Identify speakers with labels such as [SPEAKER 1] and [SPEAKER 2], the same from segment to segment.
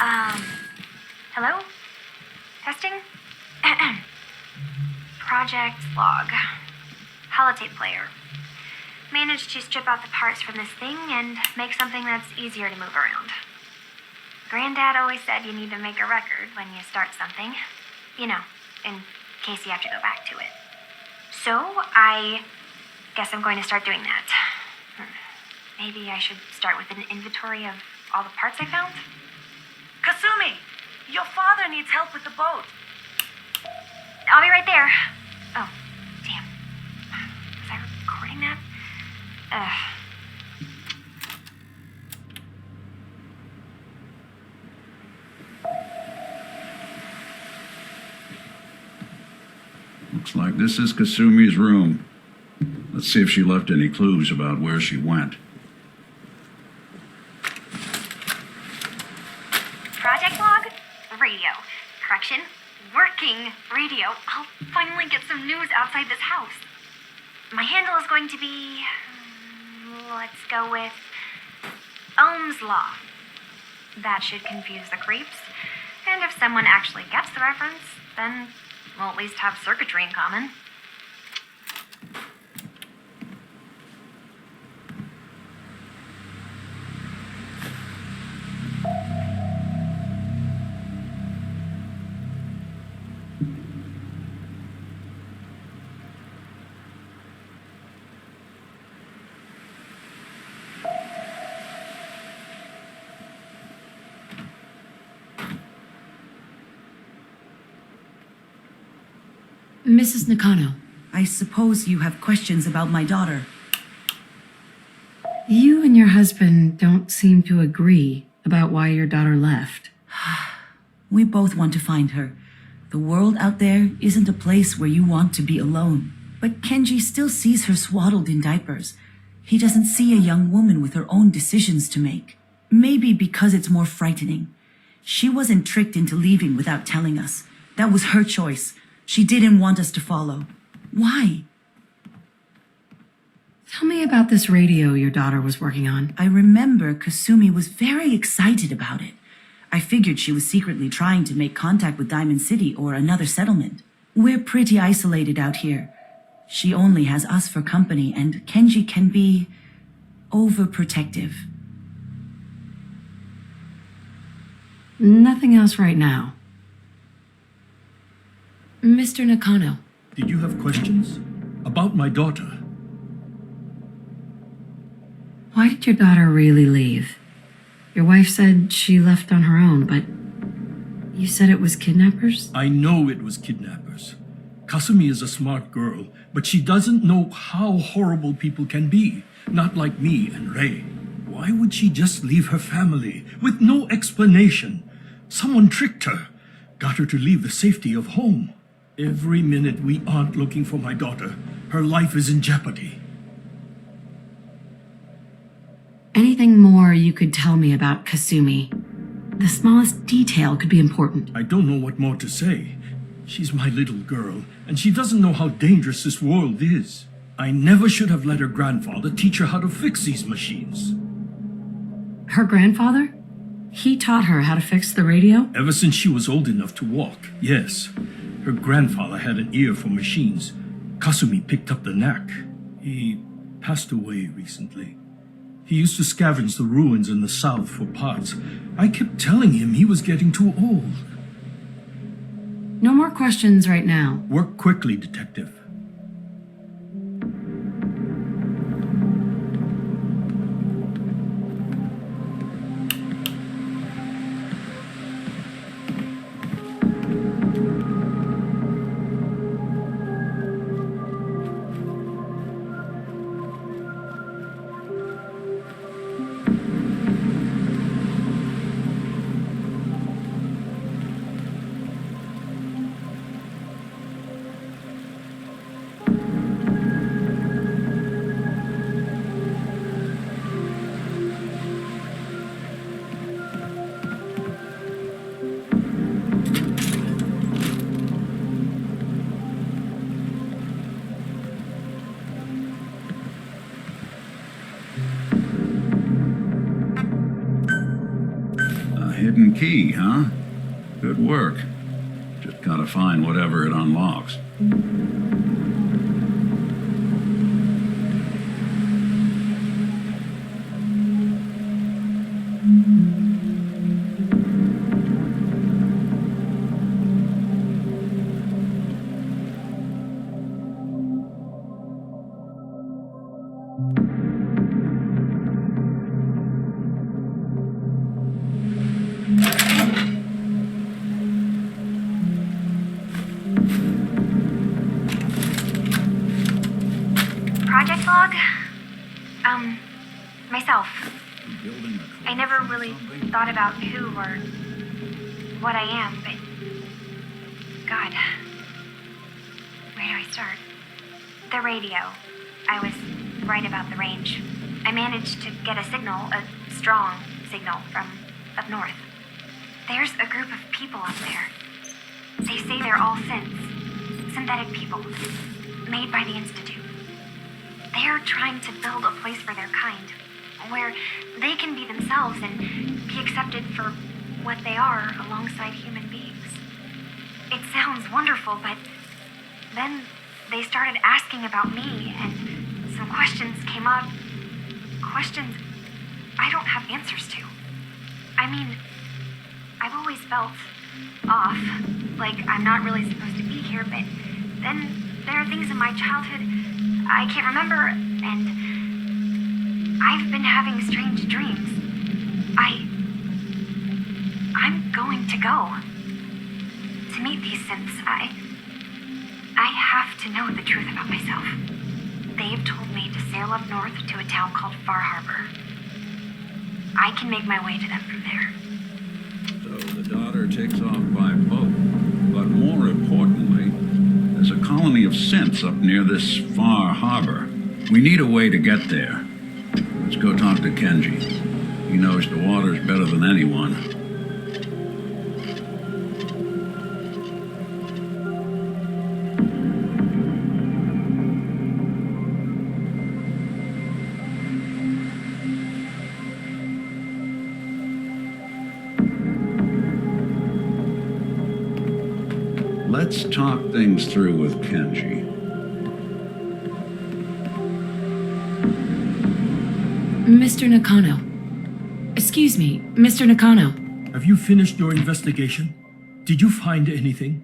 [SPEAKER 1] Hello? Testing? Project log. Holotape player. Managed to strip out the parts from this thing and make something that's easier to move around. Granddad always said you need to make a record when you start something. You know, in case you have to go back to it. So, I guess I'm going to start doing that. Maybe I should start with an inventory of all the parts I found?
[SPEAKER 2] Kasumi! Your father needs help with the boat.
[SPEAKER 1] I'll be right there. Oh, damn. Was I recording that?
[SPEAKER 3] Looks like this is Kasumi's room. Let's see if she left any clues about where she went.
[SPEAKER 1] Project log? Radio. Correction, working radio. I'll finally get some news outside this house. My handle is going to be... let's go with... Ohm's Law. That should confuse the creeps. And if someone actually gets the reference, then we'll at least have circuitry in common.
[SPEAKER 4] Mrs. Nakano.
[SPEAKER 2] I suppose you have questions about my daughter.
[SPEAKER 4] You and your husband don't seem to agree about why your daughter left.
[SPEAKER 2] We both want to find her. The world out there isn't a place where you want to be alone. But Kenji still sees her swaddled in diapers. He doesn't see a young woman with her own decisions to make. Maybe because it's more frightening. She wasn't tricked into leaving without telling us. That was her choice. She didn't want us to follow. Why?
[SPEAKER 4] Tell me about this radio your daughter was working on.
[SPEAKER 2] I remember Kasumi was very excited about it. I figured she was secretly trying to make contact with Diamond City or another settlement. We're pretty isolated out here. She only has us for company, and Kenji can be overprotective.
[SPEAKER 4] Nothing else right now. Mr. Nakano.
[SPEAKER 5] Did you have questions? About my daughter?
[SPEAKER 4] Why did your daughter really leave? Your wife said she left on her own, but you said it was kidnappers?
[SPEAKER 5] I know it was kidnappers. Kasumi is a smart girl, but she doesn't know how horrible people can be. Not like me and Ray. Why would she just leave her family with no explanation? Someone tricked her, got her to leave the safety of home. Every minute we aren't looking for my daughter, her life is in jeopardy.
[SPEAKER 4] Anything more you could tell me about Kasumi? The smallest detail could be important.
[SPEAKER 5] I don't know what more to say. She's my little girl, and she doesn't know how dangerous this world is. I never should have let her grandfather teach her how to fix these machines.
[SPEAKER 4] Her grandfather? He taught her how to fix the radio?
[SPEAKER 5] Ever since she was old enough to walk, yes. Her grandfather had an ear for machines. Kasumi picked up the knack. He passed away recently. He used to scavenge the ruins in the south for parts. I kept telling him he was getting too old.
[SPEAKER 4] No more questions right now.
[SPEAKER 5] Work quickly, Detective.
[SPEAKER 3] Hidden key, huh? Good work. Just gotta find whatever it unlocks.
[SPEAKER 1] Project log? Myself. I never really thought about who or what I am, but God, where do I start? The radio. I was right about the range. I managed to get a signal, a strong signal from up north. There's a group of people up there. They say they're all synths, synthetic people, made by the Institute. They're trying to build a place for their kind, where they can be themselves and be accepted for what they are alongside human beings. It sounds wonderful, but then they started asking about me, and some questions came up. Questions I don't have answers to. I mean, I've always felt off, like I'm not really supposed to be here, but then there are things in my childhood I can't remember, and I've been having strange dreams. I'm going to go to meet these synths. I have to know the truth about myself. They've told me to sail up north to a town called Far Harbor. I can make my way to them from there.
[SPEAKER 3] So the daughter takes off by boat. But more importantly, there's a colony of synths up near this Far Harbor. We need a way to get there. Let's go talk to Kenji. He knows the waters better than anyone. Let's talk things through with Kenji.
[SPEAKER 4] Mr. Nakano. Excuse me, Mr. Nakano.
[SPEAKER 5] Have you finished your investigation? Did you find anything?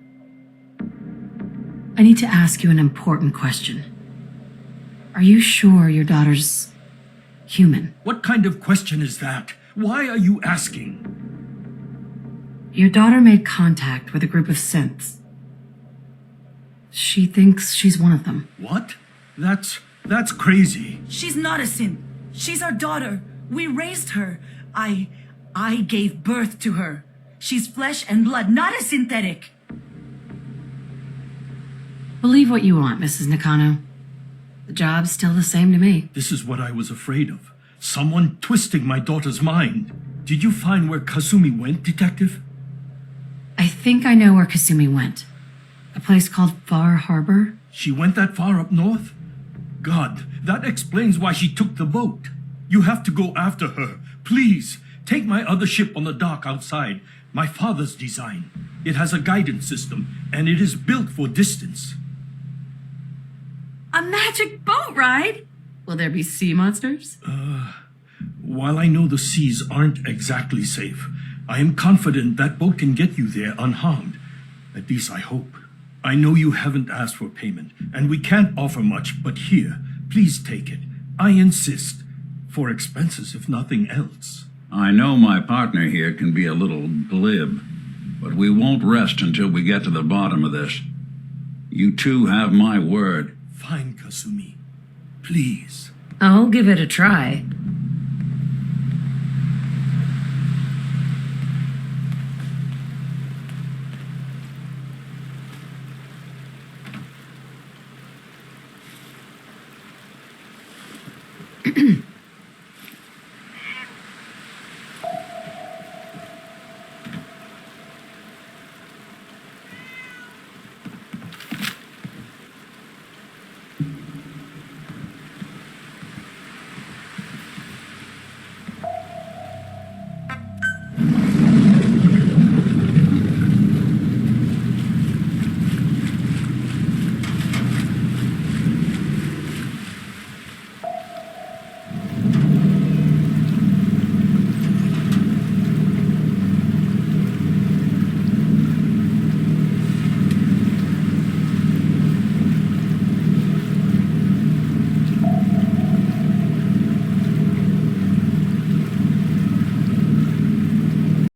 [SPEAKER 4] I need to ask you an important question. Are you sure your daughter's human?
[SPEAKER 5] What kind of question is that? Why are you asking?
[SPEAKER 4] Your daughter made contact with a group of synths. She thinks she's one of them.
[SPEAKER 5] What? That's crazy.
[SPEAKER 2] She's not a synth. She's our daughter. We raised her. I gave birth to her. She's flesh and blood, not a synthetic.
[SPEAKER 4] Believe what you want, Mrs. Nakano. The job's still the same to me.
[SPEAKER 5] This is what I was afraid of. Someone twisting my daughter's mind. Did you find where Kasumi went, Detective?
[SPEAKER 4] I think I know where Kasumi went. A place called Far Harbor?
[SPEAKER 5] She went that far up north? God, that explains why she took the boat. You have to go after her. Please, take my other ship on the dock outside. My father's design. It has a guidance system, and it is built for distance.
[SPEAKER 4] A magic boat ride? Will there be sea monsters?
[SPEAKER 5] While I know the seas aren't exactly safe, I am confident that boat can get you there unharmed. At least I hope. I know you haven't asked for payment, and we can't offer much, but here, please take it. I insist. For expenses, if nothing else.
[SPEAKER 3] I know my partner here can be a little glib, but we won't rest until we get to the bottom of this. You two have my word.
[SPEAKER 5] Fine, Kasumi. Please.
[SPEAKER 4] I'll give it a try.